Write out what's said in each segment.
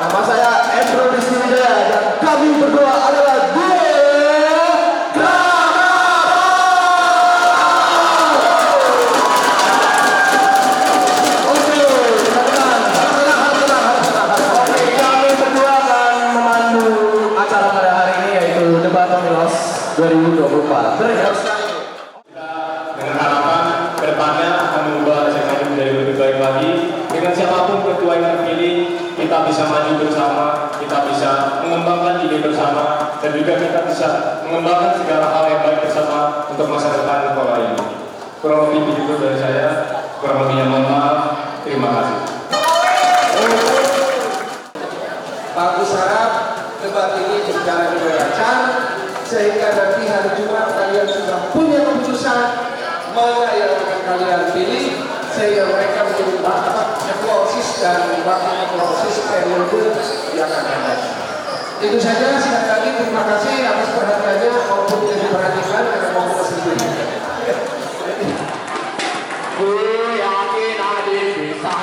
Nama saya Endro Disnijaya dan kami berdua adalah acara pada hari ini yaitu debat pemilu 2024. Dengan harapan kedepannya akan mengubah Aceh menjadi lebih baik lagi. Dengan siapapun ketua yang terpilih, kita bisa maju bersama, kita bisa mengembangkan ide bersama, dan juga kita bisa mengembangkan segala hal yang baik bersama untuk masa depan sekolah ini. Kurang lebih begitu dari saya. Kurang lebihnya mohon maaf. Terima kasih. Bagus harap debat ini berjalan dengan lancar sehingga nanti hari Jumat kalian sudah punya keputusan mana yang akan kalian pilih sehingga mereka menjadi ketua OSIS dan wakil ketua OSIS periode yang akan datang. Itu saja, sekali lagi terima kasih atas perhatiannya maupun tidak diperhatikan karena mau sendiri. Gue yakin Adi bisa.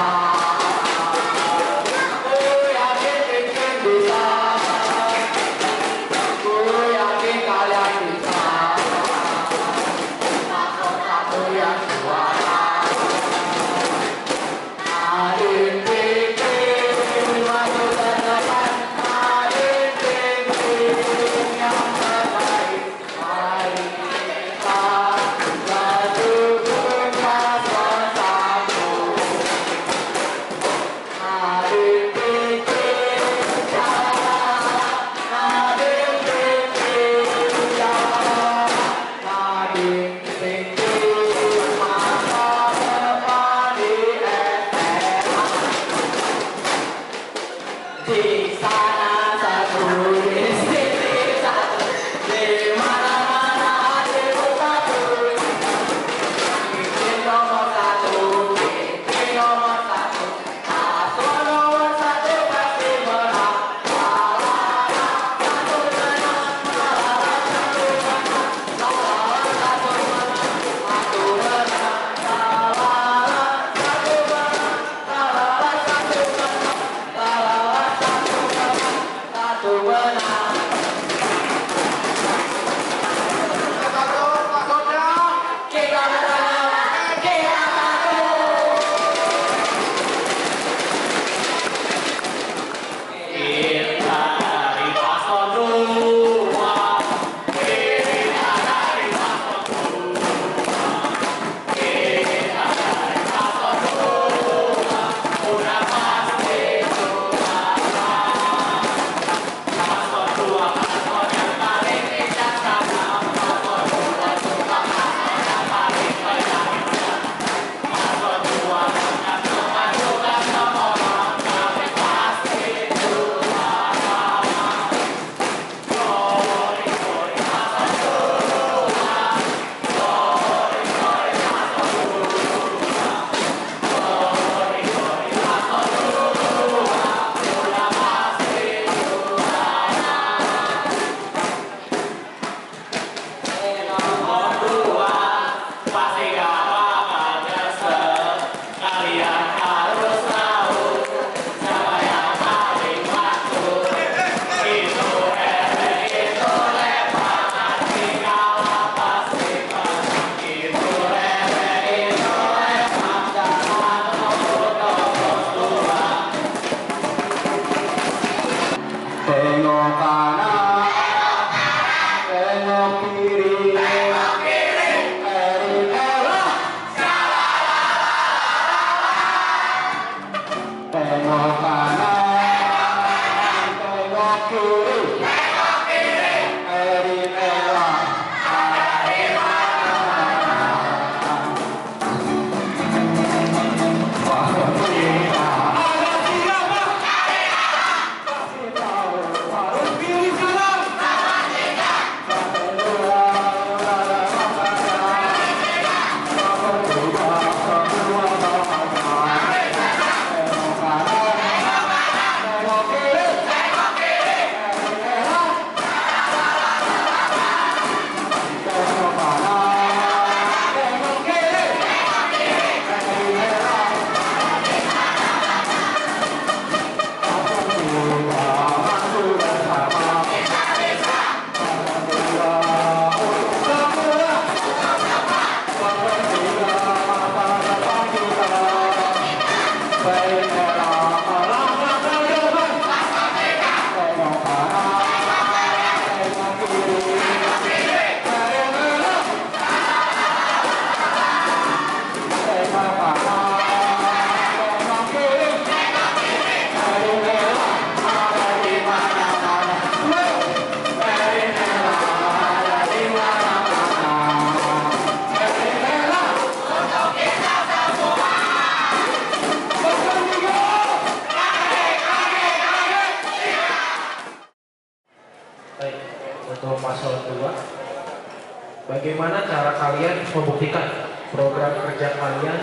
Untuk paslon 2, bagaimana cara kalian membuktikan program kerja kalian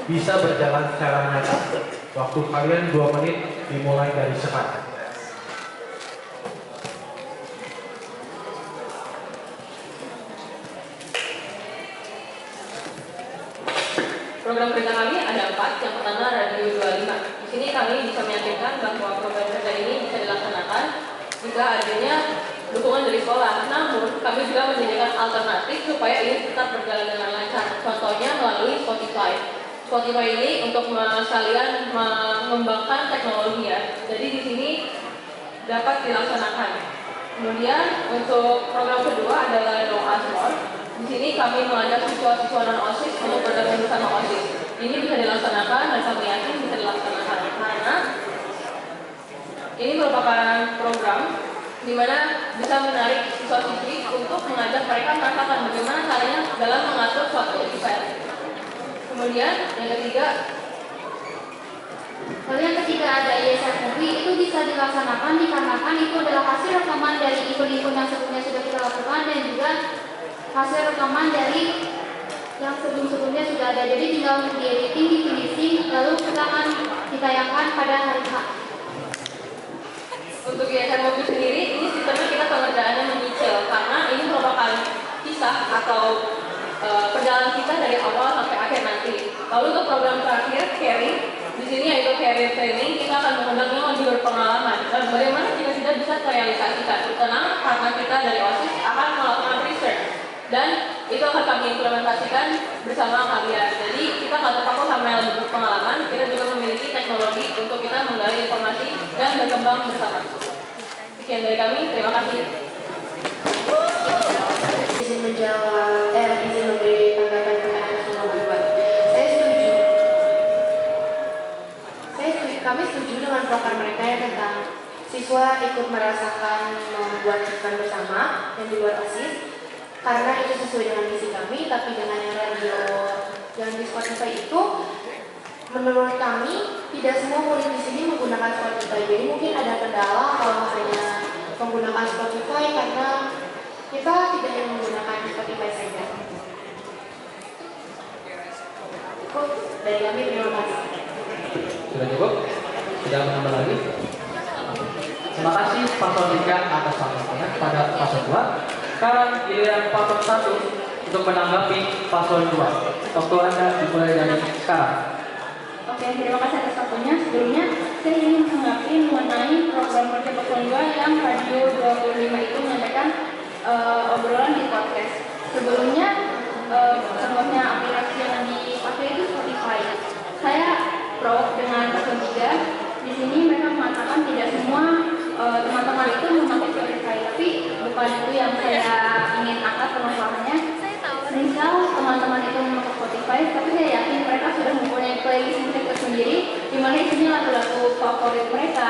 bisa berjalan secara nyata? Waktu kalian 2 menit dimulai dari sekarang. Program kerja kami ada 4. Yang pertama Radio 25. Di sini kami bisa meyakinkan bahwa program kerja ini bisa dilaksanakan jika adanya dukungan dari sekolah. Namun kami juga menyediakan alternatif supaya ini tetap berjalan dengan lancar. Contohnya melalui Spotify. Spotify ini untuk sekalian mengembangkan teknologi ya. Jadi di sini dapat dilaksanakan. Kemudian untuk program kedua adalah No Ask More. Di sini kami mengajak siswa-siswa non-OSIS untuk bergabung bersama OSIS. Ini bisa dilaksanakan dan kami yakin bisa dilaksanakan karena ini merupakan program di mana bisa menarik siswa-siswi untuk mengajak mereka merasakan bagaimana caranya dalam mengatur suatu event. Kemudian yang ketiga, lalu yang ketiga ada ISF Movie. Itu bisa dilaksanakan dikarenakan itu adalah hasil rekaman dari event-event yang sebelumnya sudah kita lakukan dan juga hasil rekaman dari yang sebelum-sebelumnya sudah ada. Jadi tinggal di editing, di finishing, lalu kita akan ditayangkan pada hari H. untuk ISF Movie sendiri, ini sistemnya kita pengerjaannya menyicil karena ini merupakan kisah atau perjalanan kita dari awal sampai akhir nanti. Lalu untuk program terakhir, Caring, di sini yaitu career training, kita akan mengundang yang lebih berpengalaman. Dan bagaimana kita tidak bisa terrealisasikan? Tenang, karena kita dari OSIS akan melakukan research dan itu akan kami implementasikan bersama kalian. Jadi kita nggak terpaku sama yang lebih berpengalaman, kita juga memiliki teknologi untuk kita menggali informasi dan berkembang bersama. Sekian dari kami, terima kasih. Izin menjawab, izin memberi tanggapan pertanyaan yang sudah dibuat. Saya setuju. Kami setuju dengan program mereka yang tentang siswa ikut merasakan membuat event bersama yang di luar OSIS, karena itu sesuai dengan misi kami. Tapi dengan yang radio yang di Spotify itu, menurut kami tidak semua murid di sini menggunakan Spotify. Jadi mungkin ada kendala kalau hanya menggunakan Spotify karena kita tidak hanya menggunakan Spotify saja. Cukup dari kami, terima kasih. Sudah cukup? Tidak menambah lagi? Terima kasih paslon 3 atas tanggapannya pada paslon 2. Sekarang giliran paslon 1 untuk menanggapi paslon 2. Waktu Anda dimulai dari sekarang. Oke, terima kasih atas waktunya. Sebelumnya, saya ingin menanggapi mengenai program kerja paslon 2 yang Radio 25 itu menyampaikan obrolan di podcast. Sebelumnya, contohnya aplikasi yang dipakai itu Spotify. Saya pro dengan paslon 3. Di sini mereka mengatakan tidak semua teman-teman itu memakai Spotify, tapi bukan itu yang saya ingin angkat permasalahannya. Misal teman-teman itu memakai Spotify, tapi saya yakin mereka sudah mempunyai playlist musik tersendiri di mana isinya lagu-lagu favorit mereka.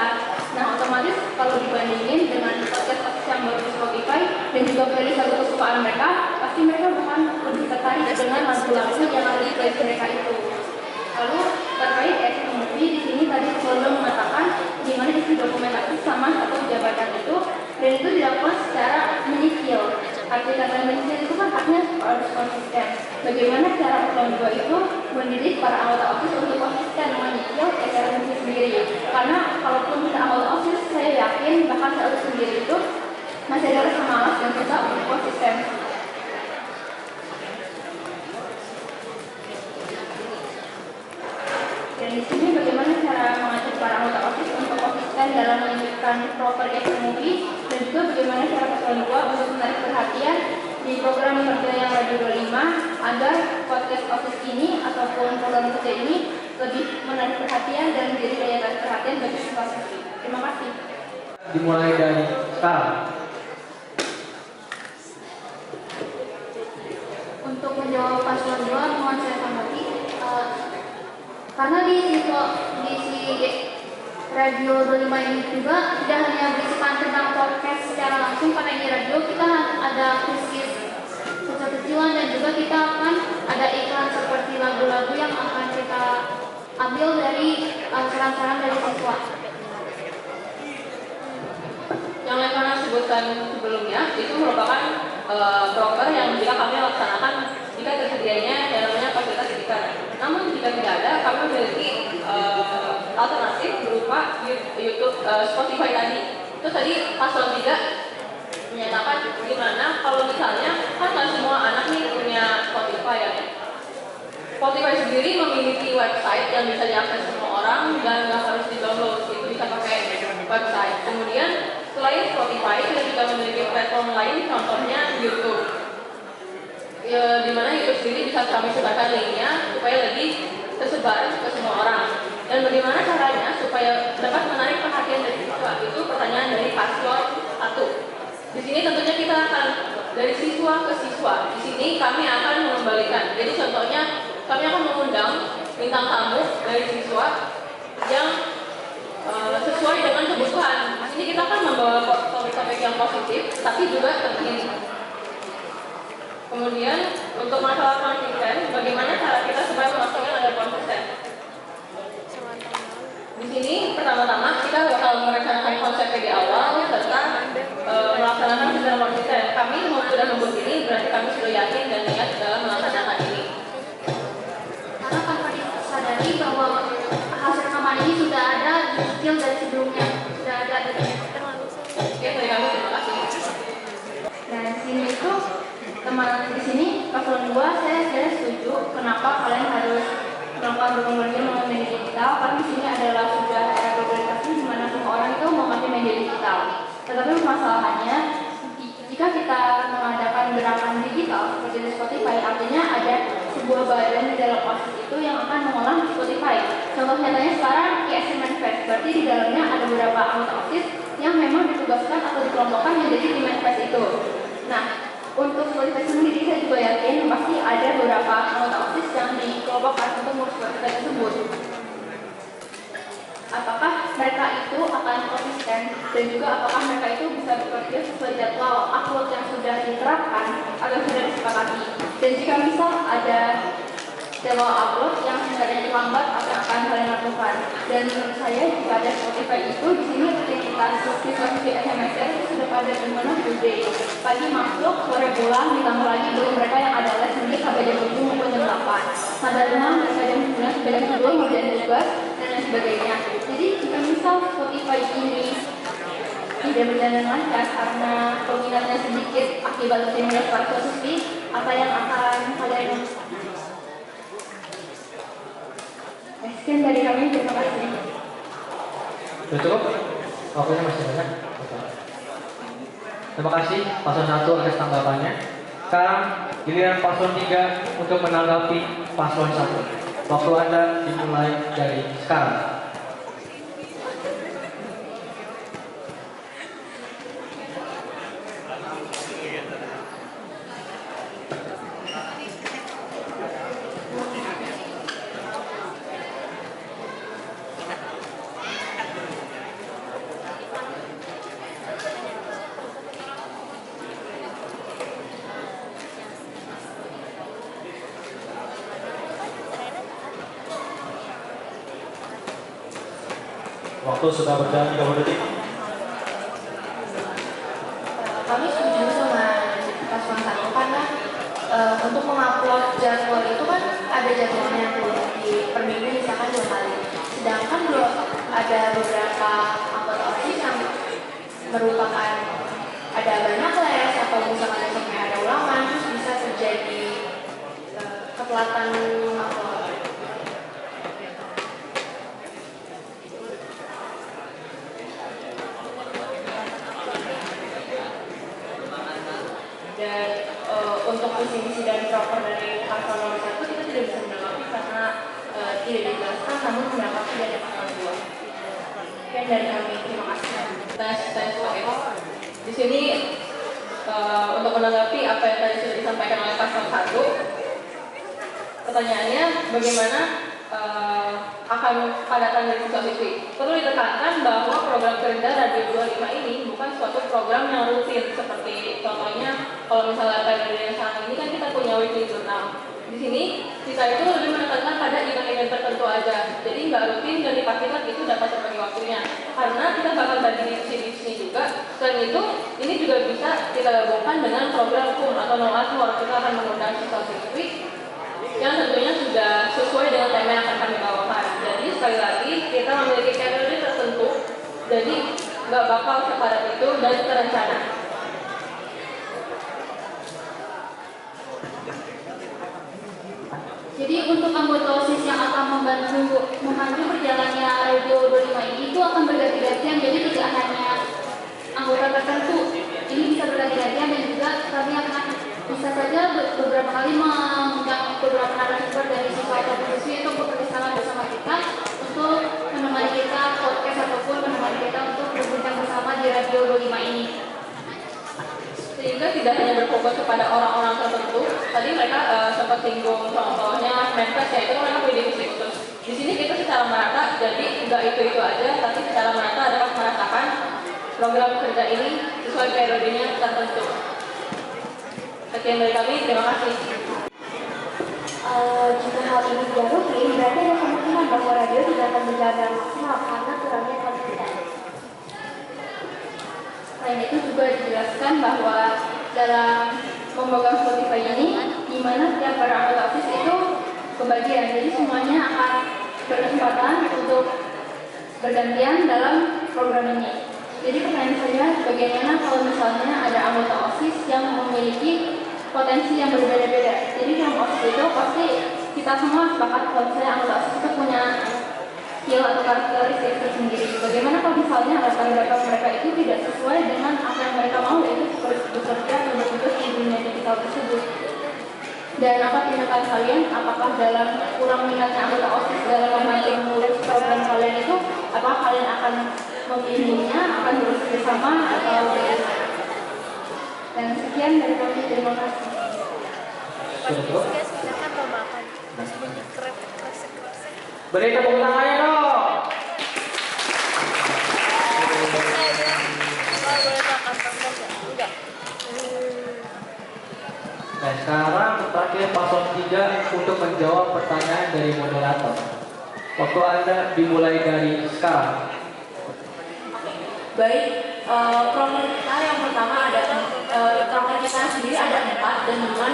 Nah, otomatis kalau dibandingin dengan podcast yang baru di Spotify dan juga playlist lagu kesukaan mereka, pasti mereka bahkan lebih tertarik dengan lagu-lagu yang ada di playlist mereka itu. Lalu terkait ISF Movie, di sini tadi sebelum mengatakan di mana isi dokumentasi sama satu jabatan itu, dan itu dilakukan secara menyicil. Arti kata menyicil itu kan haknya harus konsisten. Bagaimana cara paslon 2 itu mendidik para anggota OSIS untuk konsisten menyicil secara menyicil sendiri? Karena kalaupun kita anggota OSIS, saya yakin bahkan saya OSIS sendiri itu masih ada rasa malas dan susah untuk konsisten. Dan di sini bagaimana cara mengajak para anggota OSIS untuk konsisten dalam menyebutkan proper ISF Movie, dan juga bagaimana cara paslon 2 untuk menarik perhatian di program kerja yang Radio 25 agar podcast OSIS ini ataupun program kerja ini lebih menarik perhatian dan menjadi daya tarik perhatian bagi siswa-siswi. Terima kasih. Dimulai dari sekarang. Untuk menjawab paslon 2, mohon saya tanggapi. Karena di Radio 25 ini juga tidak hanya berisikan tentang podcast secara langsung, karena ini radio, kita ada kuis kecil-kecilan dan juga kita akan ada iklan seperti lagu-lagu yang akan kita ambil dari saran-saran dari siswa. Yang Lekana sebutkan sebelumnya, itu merupakan broker yang bisa kami laksanakan jika tersedianya yang namanya fasilitas digital. Namun jika tidak ada, kami memiliki alternatif berupa YouTube, Spotify tadi. Terus tadi paslon 3 menyatakan gimana kalau misalnya kan nggak semua anak nih punya Spotify ya. Spotify sendiri memiliki website yang bisa diakses semua orang dan nggak harus di-download, itu bisa pakai website. Kemudian selain Spotify, kita juga memiliki platform lain, contohnya YouTube. Ya, di mana YouTube sendiri bisa kami sebarkan linknya supaya lebih tersebar ke semua orang. Dan bagaimana caranya supaya dapat menarik perhatian dari siswa? Itu pertanyaan dari paslon 1. Di sini tentunya kita akan dari siswa ke siswa. Di sini kami akan mengembalikan. Jadi contohnya kami akan mengundang bintang tamu dari siswa yang sesuai dengan kebutuhan. Di sini kita akan membawa topik-topik yang positif, tapi juga terkini. Kemudian untuk masalah konsisten, bagaimana cara kita supaya memastikan ada konsisten? Di sini pertama-tama kita bakal merencanakan konsep di awal serta melaksanakan secara konsisten. Kami sudah membuat ini, berarti kami sudah yakin dan niat dalam melaksanakan ini. Karena tanpa disadari bahwa hasil rekaman ini sudah ada di skill dari sebelumnya, sudah ada dari Oke, dari kami terima kasih. Nah, di sini itu teman di sini paslon 2 saya setuju kenapa kalian harus melakukan berkomunikasi melalui media digital, karena di sini adalah sudah era globalisasi di mana semua orang itu memakai media digital. Tetapi masalahnya jika kita mengadakan gerakan digital seperti di Spotify, artinya ada sebuah badan di dalam OSIS itu yang akan mengolah Spotify. Contoh nyatanya sekarang ISM Manifest, berarti di dalamnya ada beberapa anggota OSIS yang memang ditugaskan atau dikelompokkan menjadi di Manifest itu. Nah, untuk Spotify sendiri saya juga yakin pasti ada beberapa anggota OSIS yang dikelompokkan untuk mengurus Spotify tersebut. Apakah mereka itu akan konsisten dan juga apakah mereka itu bisa bekerja sesuai jadwal upload yang sudah diterapkan atau sudah disepakati? Dan jika misal ada jadwal upload yang sebenarnya terlambat, apa yang akan kalian lakukan? Dan menurut saya jika ada Spotify itu di sini rutinitas siswa-siswi SMSR itu sudah pada benar-benar gede. Pagi masuk, sore pulang, ditambah lagi belum mereka yang ada les sendiri sampai jam 7 maupun jam 8. Sampai rumah mereka jam 9 sampai jam 10 ngerjain tugas dan lain sebagainya. Jadi jika misal Spotify ini tidak berjalan lancar karena peminatnya sedikit akibat rutinitas para siswi, apa yang akan kalian? Sekian dari kami, terima kasih. Sudah cukup? Waktunya masih banyak. Terima kasih paslon 1 atas tanggapannya. Sekarang giliran paslon 3 untuk menanggapi paslon 1. Waktu Anda dimulai dari sekarang. Waktu sudah berjalan 30 detik. Kami setuju sama paslon 1 karena untuk mengupload jadwal itu kan ada jadwalnya tuh di per minggu misalkan 2 kali. Sedangkan ada beberapa anggota OSIS yang merupakan ada banyak les atau misalkan besoknya ada ulangan, terus bisa terjadi ketelatan dan untuk visi-misi dan proper dari paslon nomor 1 kita tidak bisa menanggapi karena tidak dijelaskan, namun menanggapi dari paslon 2. Sekian dari kami, terima kasih. Tes pakai. Di sini untuk menanggapi apa yang tadi sudah disampaikan oleh paslon 1, pertanyaannya bagaimana akan padatan dari siswa-siswi. Perlu ditekankan bahwa program kerja Radio 25 ini bukan suatu program yang rutin seperti contohnya kalau misalnya periode yang saat ini kan kita punya weekly journal. Di sini kita itu lebih menekankan pada event-event tertentu aja. Jadi nggak rutin dan dipastikan itu dapat terbagi waktunya. Karena kita bakal bagi divisi-divisi juga. Selain itu, ini juga bisa kita gabungkan dengan program KUM atau No Asmor. Kita akan mengundang siswa-siswi yang tentunya sudah sesuai dengan tema yang akan kami bawakan. Jadi sekali lagi kita memiliki kategori tertentu. Jadi nggak bakal sepadat itu dan terencana. Jadi untuk anggota OSIS yang akan membantu berjalannya Radio 25 ini itu akan berganti-gantian, jadi tidak hanya anggota tertentu. Ini bisa berganti-gantian dan juga kami akan bisa saja beberapa kali mengundang beberapa narasumber dari siswa atau siswi untuk bekerjasama bersama kita untuk menemani kita podcast ataupun menemani kita untuk berbincang bersama di Radio 25 ini. Sehingga tidak hanya berfokus kepada orang-orang tertentu. Tadi mereka sempat singgung contohnya Menkes, yaitu mereka punya divisi khusus. Di sini kita secara merata, jadi nggak itu aja, tapi secara merata dapat merasakan program kerja ini sesuai periodenya tertentu. Sekian dari kami, terima kasih. Jika hal ini tidak rutin, berarti ada kemungkinan bahwa radio tidak akan berjalan dengan maksimal karena kurangnya konsisten. Selain itu juga dijelaskan bahwa dalam pembagian Spotify ini, di mana setiap para anggota OSIS itu kebagian, jadi semuanya akan berkesempatan untuk bergantian dalam program ini. Jadi pertanyaan saya, bagaimana kalau misalnya ada anggota OSIS yang memiliki potensi yang berbeda-beda? Jadi dalam OSIS itu pasti kita semua sepakat kalau misalnya anggota OSIS itu punya skill atau karakteristik tersendiri. Bagaimana kalau misalnya latar belakang mereka itu tidak sesuai dengan apa yang mereka mau, yaitu bekerja atau bertugas di dunia digital tersebut? Dan apa tindakan kalian? Apakah dalam kurang minatnya anggota OSIS dalam membantu mengurus program kalian itu, apakah kalian akan memilihnya, akan terus bersama atau bagaimana? Dan sekian dari kami, terima kasih. Beri tepuk tangannya dong. Nah, sekarang terakhir paslon 3 untuk menjawab pertanyaan dari moderator. Waktu Anda dimulai dari sekarang. Baik, program kita yang pertama ada program kita sendiri ada 4 dan dengan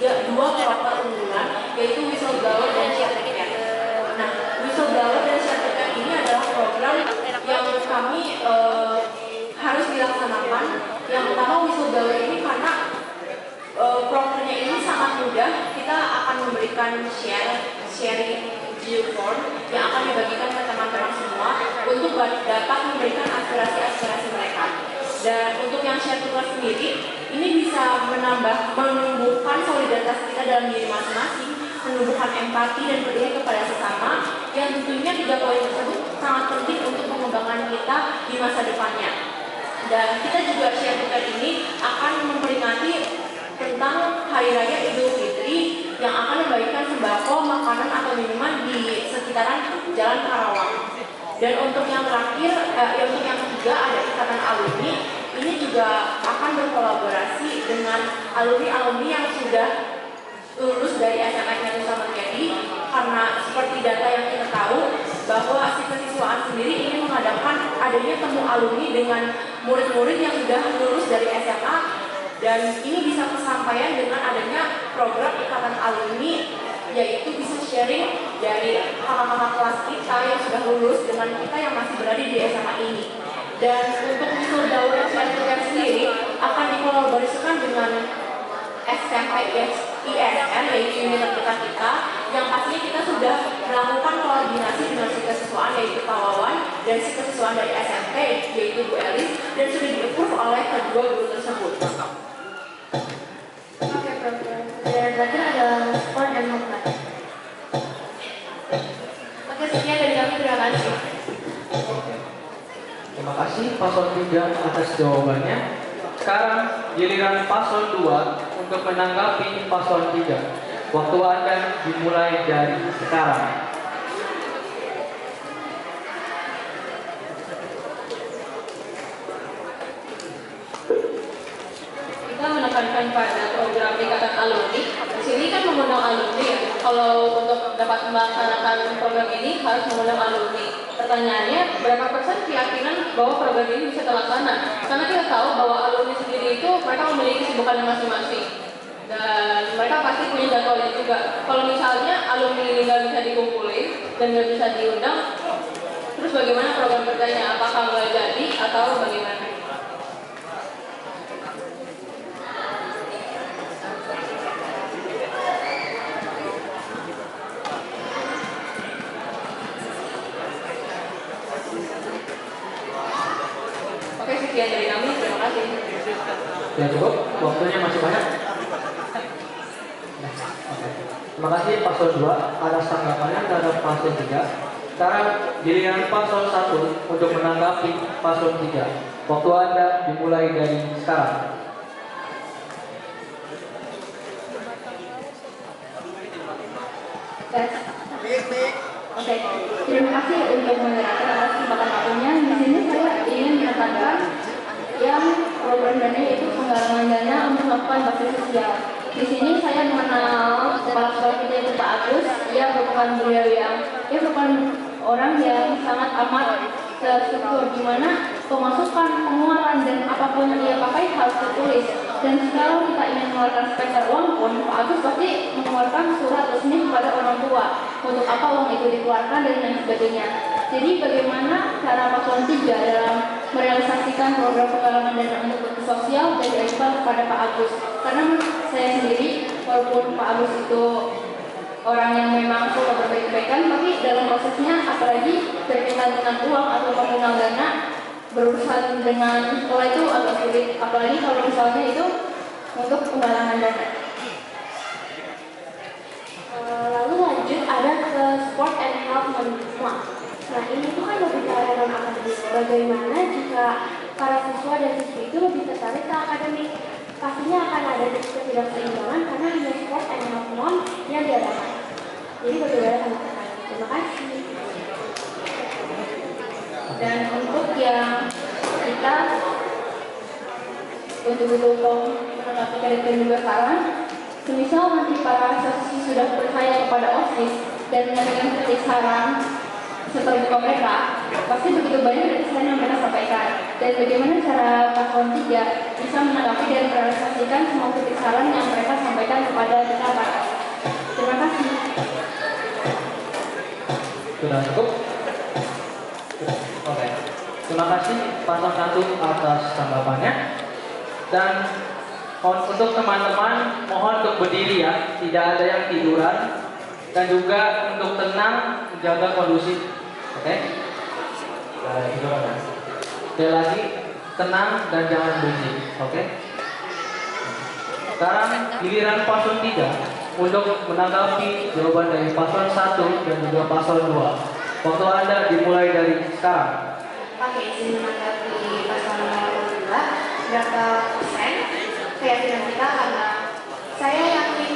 2 program unggulan, yaitu whistleblower dan share ticket. Nah, whistleblower dan share ticket ini adalah program yang kami harus dilaksanakan. Yang pertama whistleblower ini karena programnya ini sangat mudah. Kita akan memberikan sharing form yang akan dibagikan ke teman-teman semua untuk dapat memberikan aspirasi-aspirasi mereka. Dan untuk yang share tugas sendiri, ini bisa menumbuhkan solidaritas kita dalam diri masing-masing, menumbuhkan empati dan peduli kepada sesama, yang tentunya 3 poin tersebut sangat penting untuk pengembangan kita di masa depannya. Dan kita juga share tugas ini akan memperingati tentang Hari Raya Idul Fitri yang akan membagikan sembako, makanan atau minuman di sekitaran Jalan Karawang. Dan untuk yang terakhir, untuk yang ketiga ada Ikatan Alumni. Ini juga akan berkolaborasi dengan alumni-alumni yang sudah lulus dari SMK Negeri Samadiyadi, karena seperti data yang kita tahu bahwa siswa-siswaan sendiri ingin mengadakan adanya temu alumni dengan murid-murid yang sudah lulus dari SMA. Dan ini bisa kesampaian dengan adanya program Ikatan Alumni, yaitu bisa sharing dari kakak-kakak kelas kita yang sudah lulus dengan kita yang masih berada di SMA ini. Dan untuk whistleblower sertifikat sendiri akan dikolaborasikan dengan SMP ISN, yaitu unit terdekat kita, yang pastinya kita sudah melakukan koordinasi dengan siswa-siswaan yaitu Pak Wawan dan siswa-siswaan dari SMP yaitu Bu Elis, dan sudah di-approve oleh kedua guru tersebut. Oke, program. Dan terakhir adalah respon dan membuat. Oke, sekian dari kami, terima kasih. Terima kasih paslon 3 atas jawabannya. Sekarang giliran paslon 2 untuk menanggapi paslon 3. Waktu Anda dimulai dari sekarang. Kita menekankan pada program Ikatan Alumni di sini kan mengundang alumni ya. Kalau untuk dapat melaksanakan program ini harus mengundang alumni. Pertanyaannya, berapa persen keyakinan bahwa program ini bisa terlaksana? Karena kita tahu bahwa alumni sendiri itu mereka memiliki kesibukan masing-masing. Dan mereka pasti punya jadwalnya juga. Kalau misalnya alumni ini nggak bisa dikumpulin dan nggak bisa diundang, terus bagaimana program kerjanya? Apakah nggak jadi atau bagaimana? Oke, sekian dari kami. Terima kasih. Ya cukup, waktunya masih banyak. Terima kasih paslon 2 atas tanggapannya terhadap paslon 3. Sekarang giliran paslon 1 untuk menanggapi paslon 3. Waktu Anda dimulai dari sekarang. Oke, terima kasih untuk moderator atas kesempatan waktunya. Di sini saya ingin menekankan yang program dana itu penggalangan dana untuk melakukan bakti sosial. Di sini saya mengenal kepala sekolah kita yaitu Pak Agus. Ia merupakan beliau yang merupakan orang yang sangat amat terstruktur, di mana pemasukan, pengeluaran dan apapun yang dia pakai harus tertulis. Dan kalau kita ingin mengeluarkan sepeser uang pun, Pak Agus pasti mengeluarkan surat resmi kepada orang tua untuk apa uang itu dikeluarkan dan lain sebagainya. Jadi bagaimana cara paslon 3 dalam merealisasikan program penggalangan dana untuk bakti sosial dan diajukan kepada Pak Agus? Karena saya sendiri, walaupun Pak Agus itu orang yang memang suka berbaik-baikan, tapi dalam prosesnya apalagi berkaitan dengan uang atau komunal dana, berurusan dengan sekolah itu agak sulit, apalagi kalau misalnya itu untuk penggalangan dana. Lalu lanjut ada ke sport and health management. Nah ini tuh kan lebih ke arah non akademik. Bagaimana jika para siswa dan siswi itu lebih tertarik ke akademik? Pastinya akan ada ketidakseimbangan karena hanya sport and health non yang diadakan. Jadi bagaimana tanggapan? Terima kasih. Dan untuk yang kita untuk menanggapi kritik juga saran, semisal nanti para siswi sudah percaya kepada OSIS dan menyampaikan kritik saran seperti mereka, pasti begitu banyak kritik saran yang mereka sampaikan. Dan bagaimana cara paslon 3 bisa menanggapi dan merealisasikan semua kritik saran yang mereka sampaikan kepada kita para. Terima kasih. Sudah cukup? Oke. Terima kasih paslon 1 atas tanggapannya. Dan untuk teman-teman mohon untuk berdiri ya, tidak ada yang tiduran dan juga untuk tenang, menjaga kondusif. Oke? Sekali lagi, tenang dan jangan berisik. Oke? Sekarang giliran paslon 3 untuk menanggapi jawaban dari paslon 1 dan juga paslon 2. Waktu Anda dimulai dari sekarang. Oke, izin menanggapi paslon nomor 2. Berapa persen keyakinan kita? Karena saya yakin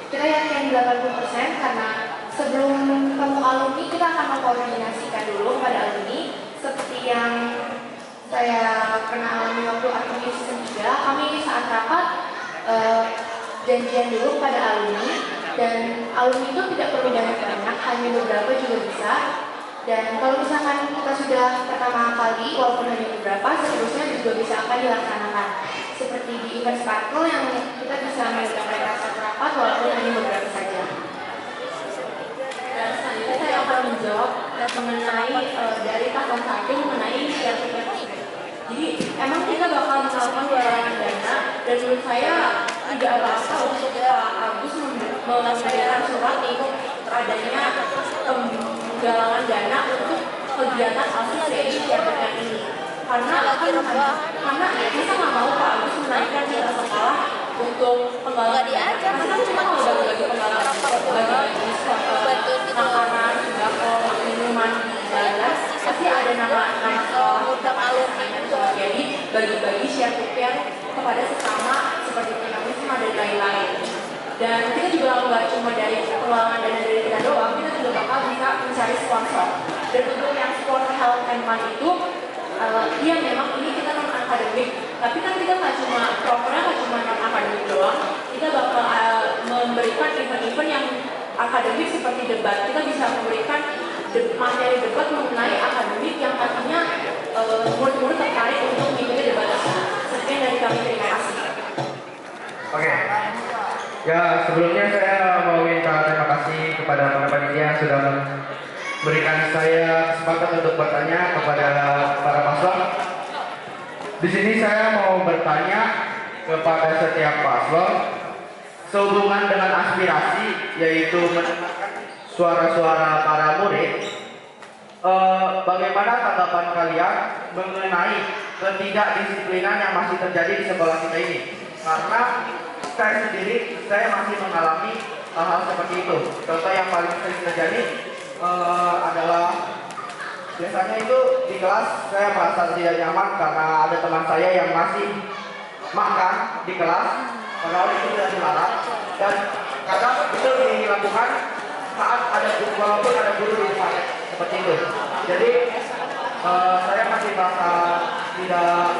kita yakin 80% karena sebelum ketemu alumni kita akan mengkoordinasikan dulu pada alumni seperti yang saya pernah alami waktu aktivis season 3. Kami saat rapat janjian dulu pada alumni, dan alumni itu tidak perlu banyak-banyak, hanya beberapa juga bisa. Dan kalau misalkan kita sudah pertama kali, walaupun hanya beberapa, seterusnya juga bisa akan dilaksanakan. Seperti di event sparkle yang kita bisa mengajak mereka satu rapat walaupun hanya beberapa saja. Dan selanjutnya saya akan menjawab mengenai dari paslon 1 mengenai sertifikat. Jadi emang kita bakal melakukan penggalangan dana, dan menurut saya tidak ada apa untuk Pak Agus memberikan surat untuk adanya penggalangan dana untuk kegiatan ASIS sertifikat ini. Karena kita nggak mau Pak Agus menaikkan kita sekolah untuk penggalangan dana. Karena kan cuma mau bagi-bagi penggalangan, bagi-bagi makanan, sembako, minuman, dan pasti ada nama sekolah untuk alumni. Jadi bagi-bagi share-to-share kepada sesama seperti tunawisma dan lain-lain. Dan kita juga nggak cuma dari penggalangan dana dari kita doang, kita juga bakal bisa mencari sponsor. Dan untuk yang sport health and fun itu, dia memang ini kita non akademik, Tapi kan kita nggak cuma prokernya nggak cuma non akademik doang, kita bakal memberikan event-event yang akademik seperti debat. Kita bisa memberikan materi debat mengenai akademik yang artinya murid-murid tertarik untuk mengikuti debat tersebut. Sekian dari kami, terima kasih. Oke. Ya, sebelumnya saya mau minta terima kasih kepada para panitia yang sudah memberikan saya kesempatan untuk bertanya kepada para paslon. Di sini saya mau bertanya kepada setiap paslon sehubungan dengan aspirasi, yaitu mendengarkan suara-suara para murid. Bagaimana tanggapan kalian mengenai ketidakdisiplinan yang masih terjadi di sekolah kita ini? Karena saya sendiri, saya masih mengalami hal-hal seperti itu. Contoh yang paling sering terjadi adalah biasanya itu di kelas saya merasa tidak nyaman karena ada teman saya yang masih makan di kelas, padahal itu tidak dilarang, dan kadang itu dilakukan saat ada walaupun ada guru di depan, seperti itu. Jadi saya masih merasa tidak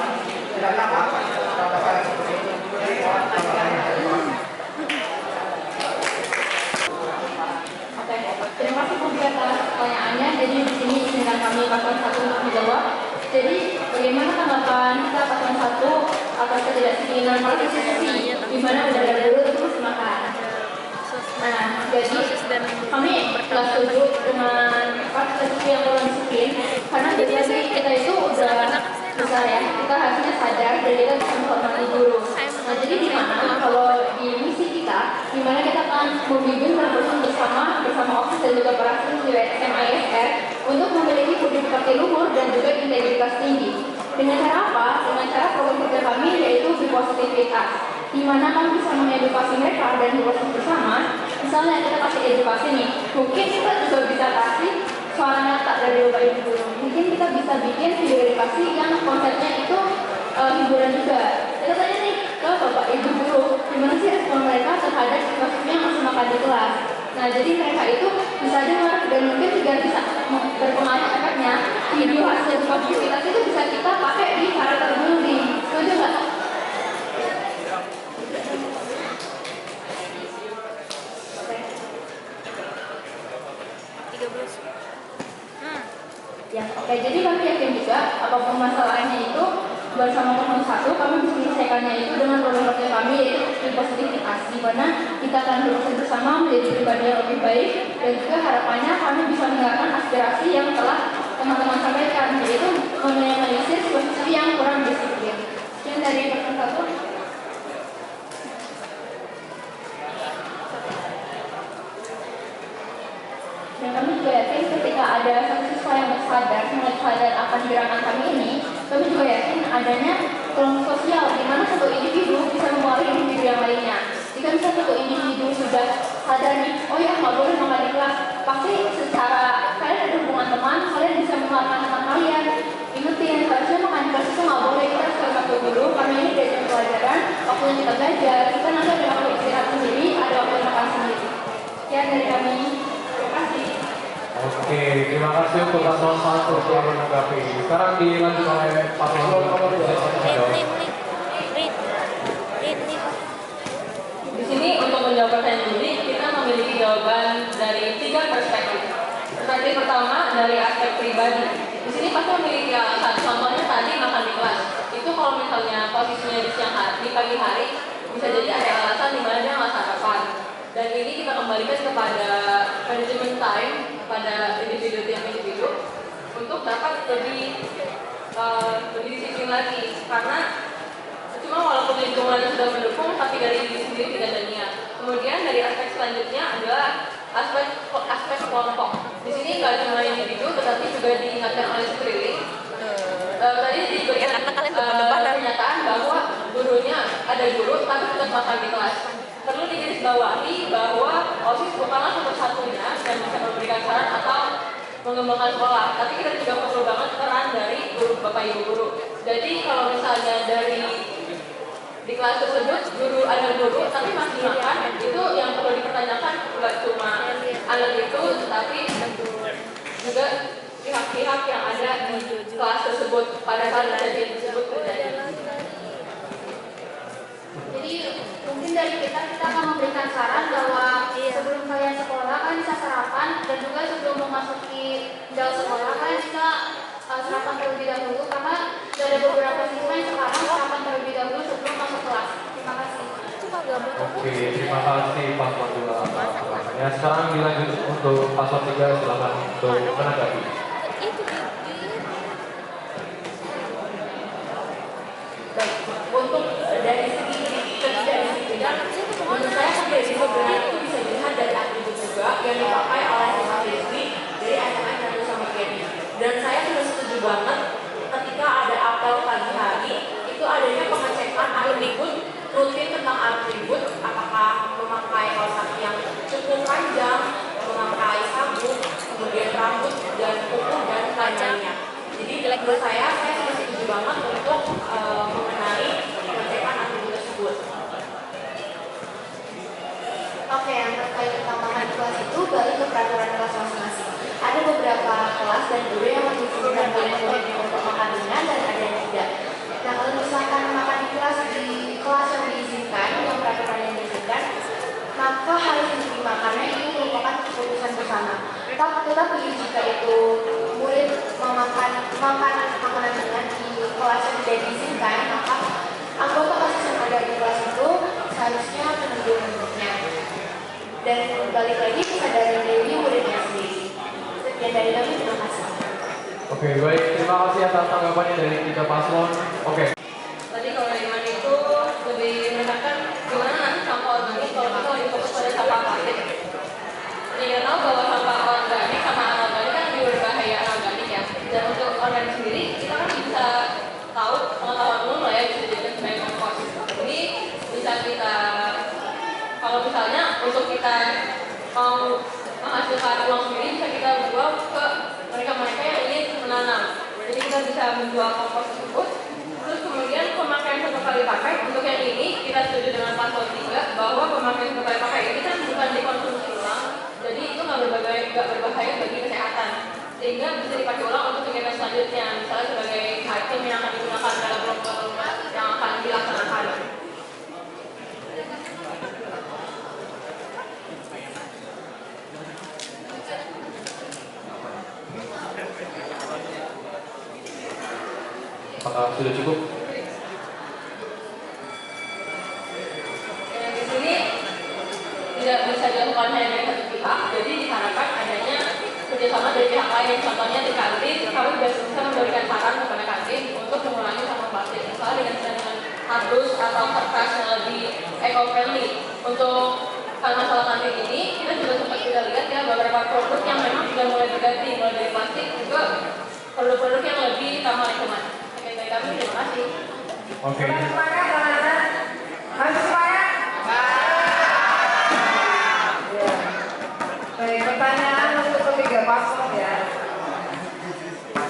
nyaman terhadap hal seperti itu. Jadi terima kasih Bu atas pertanyaannya. Jadi di sini izinkan kami paslon 1 untuk menjawab. Jadi bagaimana tanggapan kita paslon 1 atas ketidakdisiplinan para siswi di mana udah ada guru terus makan. Nah, jadi kami kelas 7 dengan siswi yang kurang disiplin karena biasanya kita itu udah besar ya, kita harusnya sadar dan kita bisa menghormati guru. Nah, jadi di mana kalau di misi kita, di mana kita akan membimbing dan bersama OSIS dan juga para siswi SMA ISR untuk memiliki budi pekerti luhur dan juga integritas tinggi. Dengan cara apa? Dengan cara program kerja kami yaitu Bipositivitas, di mana kami bisa mengedukasi mereka dan proses bersama. Misalnya kita kasih edukasi nih, mungkin kita juga bisa kasih suara nyata dari Bapak Ibu guru. Mungkin kita bisa bikin video edukasi yang konsepnya itu hiburan juga. Kita tanya nih ke Bapak Ibu guru, gimana sih respon mereka terhadap siswa-siswi yang masih makan di kelas. Nah, jadi mereka itu bisa dengar dan mungkin juga bisa berpengaruh efeknya. Video hasil aktivitas itu bisa kita pakai di karakter building. Setuju nggak? Ya, oke. Jadi kami yakin juga apapun masalahnya itu bersama paslon 1 kami bisa menyelesaikannya itu dengan program kerja kami yaitu Positivitas, di mana kita akan berusaha bersama menjadi pribadi yang lebih baik dan juga harapannya kami bisa mendengarkan aspirasi yang telah teman-teman sampaikan, yaitu meminimalisir siswa-siswi yang kurang disiplin. Sekian dari paslon 1. Dan kami juga yakin ketika ada satu siswa yang sangat sadar akan gerakan kami ini, kami juga yakin adanya kelompok sosial di mana satu individu bisa mewakili individu yang lainnya. Jika bisa satu individu sudah sadar nih, oh ya nggak boleh makan di kelas, pasti secara kalian ada hubungan teman, kalian bisa mengeluarkan teman kalian. Ingetin, harusnya makan di kelas itu nggak boleh, kita harus ke satu dulu, karena ini diajak pelajaran, waktunya kita belajar, kita nanti ada waktu istirahat sendiri, ada waktu makan sendiri. Sekian dari kami. Terima kasih. Oke, terima kasih untuk paslon 1 telah menanggapi. Sekarang dilanjut oleh paslon nomor 2. Di sini untuk menjawab pertanyaan ini, kita memiliki jawaban dari 3 perspektif. Perspektif pertama dari aspek pribadi. Di sini pasti memiliki alasan. Contohnya tadi makan di kelas. Itu kalau misalnya posisinya di siang hari, di pagi hari, bisa jadi ada alasan di mana dia nggak sarapan. Dan ini kita kembalikan kepada management time pada individu tiap individu untuk dapat lebih disiplin lagi, karena cuma walaupun lingkungan sudah mendukung tapi dari diri sendiri tidak ada niat. Kemudian dari aspek selanjutnya adalah aspek kelompok. Di sini nggak cuma individu tetapi juga diingatkan oleh sekeliling. Tadi diberikan pernyataan bahwa gurunya ada guru tapi tetap makan di kelas. Perlu digarisbawahi bahwa OSIS bukanlah satu-satunya yang bisa memberikan saran atau mengembangkan sekolah, tapi kita juga perlu banget peran dari guru, Bapak Ibu guru. Jadi kalau misalnya dari di kelas tersebut ada guru tapi masih makan, itu yang perlu dipertanyakan bukan cuma anak itu, tetapi juga pihak-pihak yang ada di kelas tersebut pada saat kejadian tersebut terjadi. dari kita akan memberikan saran bahwa sebelum kalian sekolah kalian bisa sarapan, dan juga sebelum memasuki jam sekolah kalian bisa sarapan terlebih dahulu, karena ada beberapa siswa yang sekarang sarapan terlebih dahulu sebelum masuk kelas. Terima kasih. Oke, terima kasih Paslon 2 atas penjelasannya. Sekarang dilanjut untuk Paslon 3, silakan untuk menanggapi. Baik, untuk dari segi ketidakdisiplinan, menurut saya ketidakdisiplinan itu bisa dilihat dari atribut juga yang dipakai oleh siswa-siswi dari SMA 1 sampai Gen. Dan saya sudah setuju banget ketika ada apel pagi hari itu adanya pengecekan atribut rutin tentang atribut, apakah memakai kaos kaki yang cukup panjang, memakai sabuk, kemudian rambut dan kuku dan lain-lainnya. Jadi menurut saya sudah setuju banget untuk mengenai pengecekan atribut tersebut. Oke, yang terkait tambahan kelas itu balik ke peraturan kelas masing-masing. Ada beberapa kelas dan guru yang mengizinkan murid-muridnya untuk makan ringan dan ada yang tidak. Nah, kalau misalkan makan di kelas yang diizinkan, yang peraturan yang diizinkan, maka harus diterima karena itu merupakan keputusan bersama. Tetapi jika itu murid makan makanan ringan di kelas yang tidak diizinkan, maka anggota kelas yang ada di kelas itu seharusnya menegur muridnya. Dan balik lagi kesadaran diri muridnya sendiri. Sekian dari kami, terima kasih. Oke, baik. Terima kasih atas tanggapannya dari tiga paslon. Oke. Tadi kalau dari mana itu lebih menekankan gimana nanti sampah organik kalau kita lebih fokus pada sampah plastik. Kita tahu bahwa sampah organik sama anorganik kan lebih berbahaya anorganik ya. Dan untuk organik sendiri kita kan bisa tahu pengetahuan umum lah ya, bisa dijadikan sebagai kompos. Jadi bisa kita, kalau misalnya untuk kita mau menghasilkan uang sendiri bisa kita jual ke mereka-mereka yang ingin menanam. Jadi kita bisa menjual kompos tersebut. Terus kemudian pemakaian satu kali pakai, untuk yang ini kita setuju dengan paslon 3 bahwa pemakaian satu kali pakai ini kan bukan dikonsumsi ulang, jadi itu nggak berbahaya bagi kesehatan, sehingga bisa dipakai ulang untuk kegiatan selanjutnya, misalnya sebagai item yang akan digunakan dalam lomba yang akan dilaksanakan. Apakah sudah cukup? Di sini tidak bisa dilakukan hanya dari satu pihak, jadi diharapkan adanya kerjasama dari pihak lain. Contohnya di kantin, kami bisa memberikan saran kepada kantin untuk mengurangi sampah plastik, misalnya dengan kardus atau kertas yang lebih eco-friendly. Untuk masalah kantin ini, kita juga sempat kita lihat ya beberapa produk yang memang sudah mulai diganti, mulai dari plastik juga produk-produk yang lebih ramah lingkungan. Kami terima kasih. Oke. Baik, pertanyaan untuk ketiga paslon ya.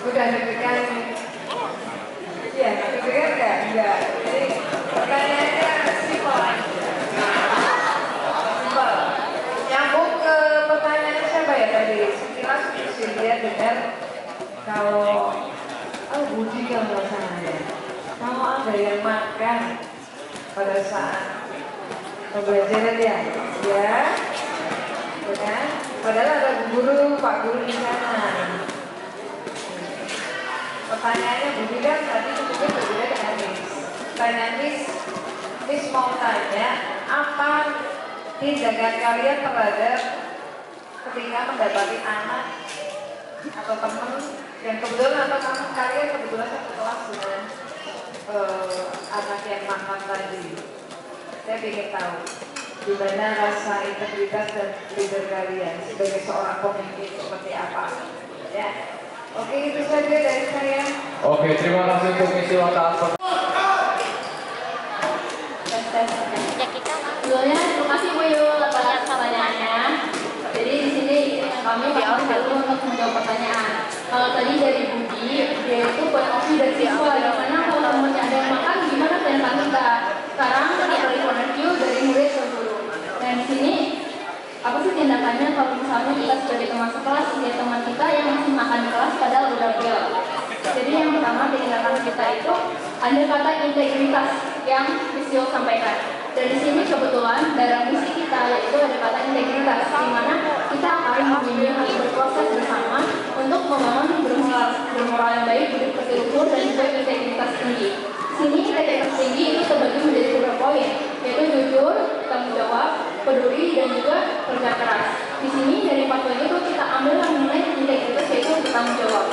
Sudah diberikan. Iya, diberikan enggak? Enggak. Jadi pertanyaannya simpel. Simpel. Nyambung ke pertanyaan siapa ya tadi? Sekilas dia dengar kalau Budi kalau nggak salah ya, kalau ada yang makan pada saat pembelajaran ya, kan? Padahal ada guru, Pak Guru di sana. Pertanyaannya Budi kan tadi mungkin berbeda dengan Miss. Pertanyaan Miss mau tanya, apa tindakan kalian terhadap ketika mendapati anak atau teman yang kebetulan atau kalian kebetulan satu kelas dengan anak yang makan tadi. Saya ingin tahu gimana rasa integritas dan leader kalian sebagai seorang pemimpin seperti apa. Ya, oke itu saja dari saya. Oke, terima kasih untuk misi atas. Sebelumnya terima kasih Bu Yul atas pertanyaannya. Jadi di sini kami dulu untuk menjawab pertanyaan. Kalau tadi dari Budi, dia itu buat opsi dari siswa, gimana kalau temennya ada yang makan, gimana tindakan kita? Sekarang dari point of view dari murid ke guru. Dan di sini apa sih tindakannya kalau misalnya kita sebagai teman sekelas, dia teman kita yang masih makan di kelas padahal udah bel. Jadi yang pertama tindakan kita itu ada kata integritas yang Miss Yul sampaikan. Dan di sini kebetulan dalam misi kita yaitu ada kata integritas, di mana kita akan membimbing atau berproses bersama untuk membangun bermoral yang baik, budi pekerti luhur, dan juga integritas tinggi. Di sini integritas tinggi itu terbagi menjadi beberapa poin, yaitu jujur, tanggung jawab, peduli, dan juga kerja keras. Di sini dari 4 poin itu kita ambil yang nilai integritas yaitu bertanggung jawab.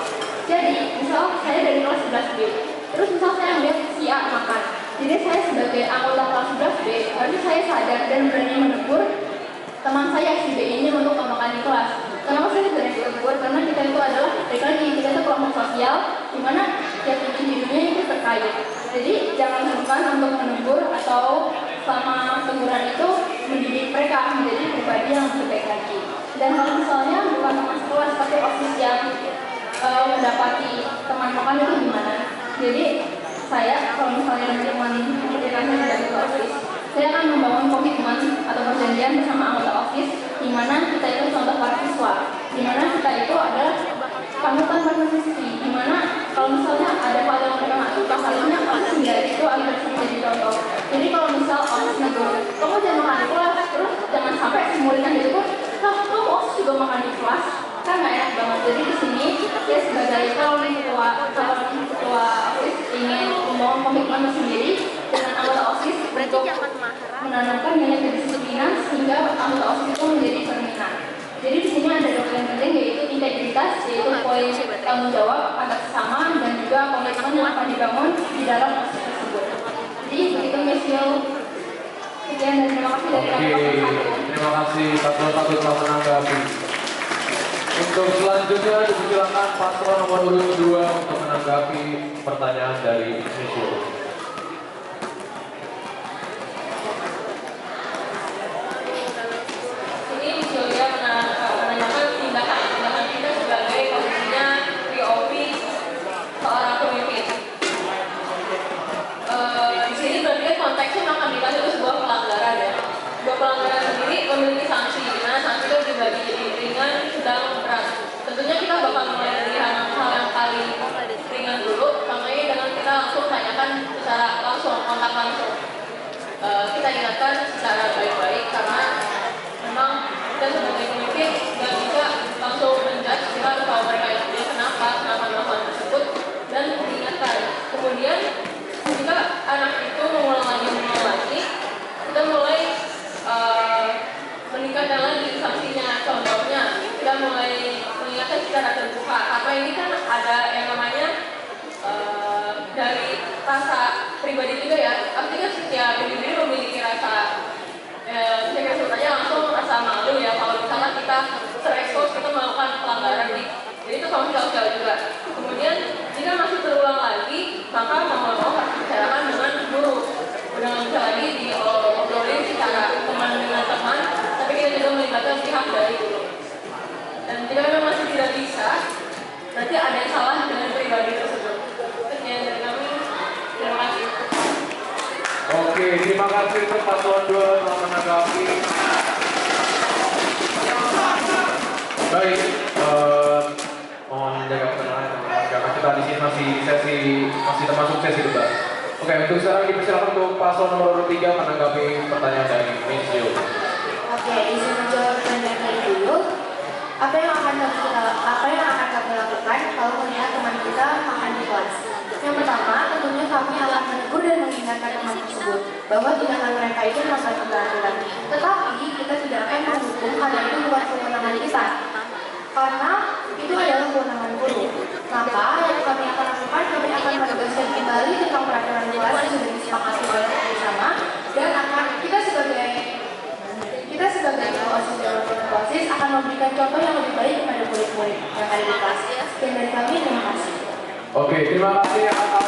Jadi, misal saya dari kelas 11B, terus misal saya melihat si A makan. Jadi saya sebagai anggota kelas 11B, harusnya saya sadar dan berani menegur teman saya si B ini untuk makan di kelas. Kenapa saya berani menegur? Karena kita itu adalah, kita itu kelompok sosial, di mana tiap individunya itu terkait. Jadi jangan sungkan untuk menegur atau selama teguran itu mendidik mereka menjadi pribadi yang lebih baik lagi. Dan kalau misalnya bukan teman sekelas tapi OSIS yang mendapati teman makan itu gimana? Jadi saya kalau misalnya teman komunikasi dari OSIS, saya akan membangun komitmen atau perjanjian bersama anggota OSIS di mana kita itu contoh para siswa, di mana kita itu adalah panutan para siswi, di mana kalau misalnya ada hal yang mereka nggak suka, harusnya OSIS sendiri itu agar menjadi contoh. Jadi kalau misal OSIS negur, kamu jangan makan di kelas, terus jangan sampai simulinan itu, kamu OSIS juga makan di kelas, kan nggak enak banget. Jadi di sini saya sebagai calon ketua OSIS ingin membangun komitmen sendiri dengan anggota OSIS untuk menanamkan nilai kedisiplinan sehingga anggota OSIS itu menjadi cerminan. Jadi di sini ada 2 poin penting yaitu integritas, yaitu poin tanggung jawab antar sesama, dan juga komitmen yang akan dibangun di dalam OSIS tersebut. Jadi begitu Mesio. Sekian dan terima kasih dari kami. Terima kasih paslon 1 telah menanggapi. Untuk selanjutnya dipersilakan paslon nomor 2 untuk menanggapi pertanyaan dari Mesio. Menanyakan tindakan kita sebagai posisinya POV seorang pemimpin. Di sini berarti konteksnya akan dikasih itu sebuah pelanggaran ya. Sebuah pelanggaran sendiri memiliki sanksi, di mana sanksi itu dibagi jadi ringan, sedang, berat. Tentunya kita bakal mulai dari hal yang paling ringan dulu, makanya dengan kita langsung tanyakan secara langsung, kontak langsung. Kita ingatkan secara baik-baik karena memang kita sebagai pemimpin nggak bisa langsung menjudge, kita harus tahu mereka itu kenapa melakukan tersebut dan diingatkan. Kemudian jika anak itu mengulang lagi, kita mulai meningkatkan lagi sanksinya. Contohnya kita mulai mengingatkan secara terbuka, karena ini kan ada yang namanya dari rasa pribadi juga ya. Artinya setiap individu memiliki rasa saya sebutnya langsung rasa malu ya kalau misalnya kita terekspos kita melakukan pelanggaran nih. Jadi itu sanksi sosial juga. Kemudian jika masih terulang lagi, maka mau harus bicarakan dengan guru. Udah nggak bisa lagi diobrolin secara teman dengan teman, tapi kita juga melibatkan pihak dari guru. Dan jika memang masih tidak bisa, berarti ada yang salah dengan pribadi tersebut. Sekian dari kami. Terima kasih. Oke, terima kasih untuk paslon 2 telah menanggapi. Baik, mohon jaga ketenangan teman-teman karena kita di sini masih termasuk sesi debat. Oke, untuk sekarang dipersilakan untuk paslon nomor 3 menanggapi pertanyaan dari Mesio. Oke, izin menjawab pertanyaan dari dulu. Apa yang akan kami lakukan kalau melihat teman kita makan di kelas? Yang pertama, tentunya kami akan menegur dan mengingatkan teman tersebut bahwa tindakan mereka itu melanggar peraturan. Tetapi kita tidak akan menghukum karena itu bukan kewenangan kita, karena itu adalah kewenangan guru. Maka yang kami akan lakukan, kami akan menegaskan kembali tentang peraturan kelas yang sudah disepakati oleh bersama, dan akan kita sebagai OSIS dalam OSIS akan memberikan contoh yang lebih baik kepada murid-murid yang ada di kelas. Dan dari kami, terima kasih. Oke, terima kasih.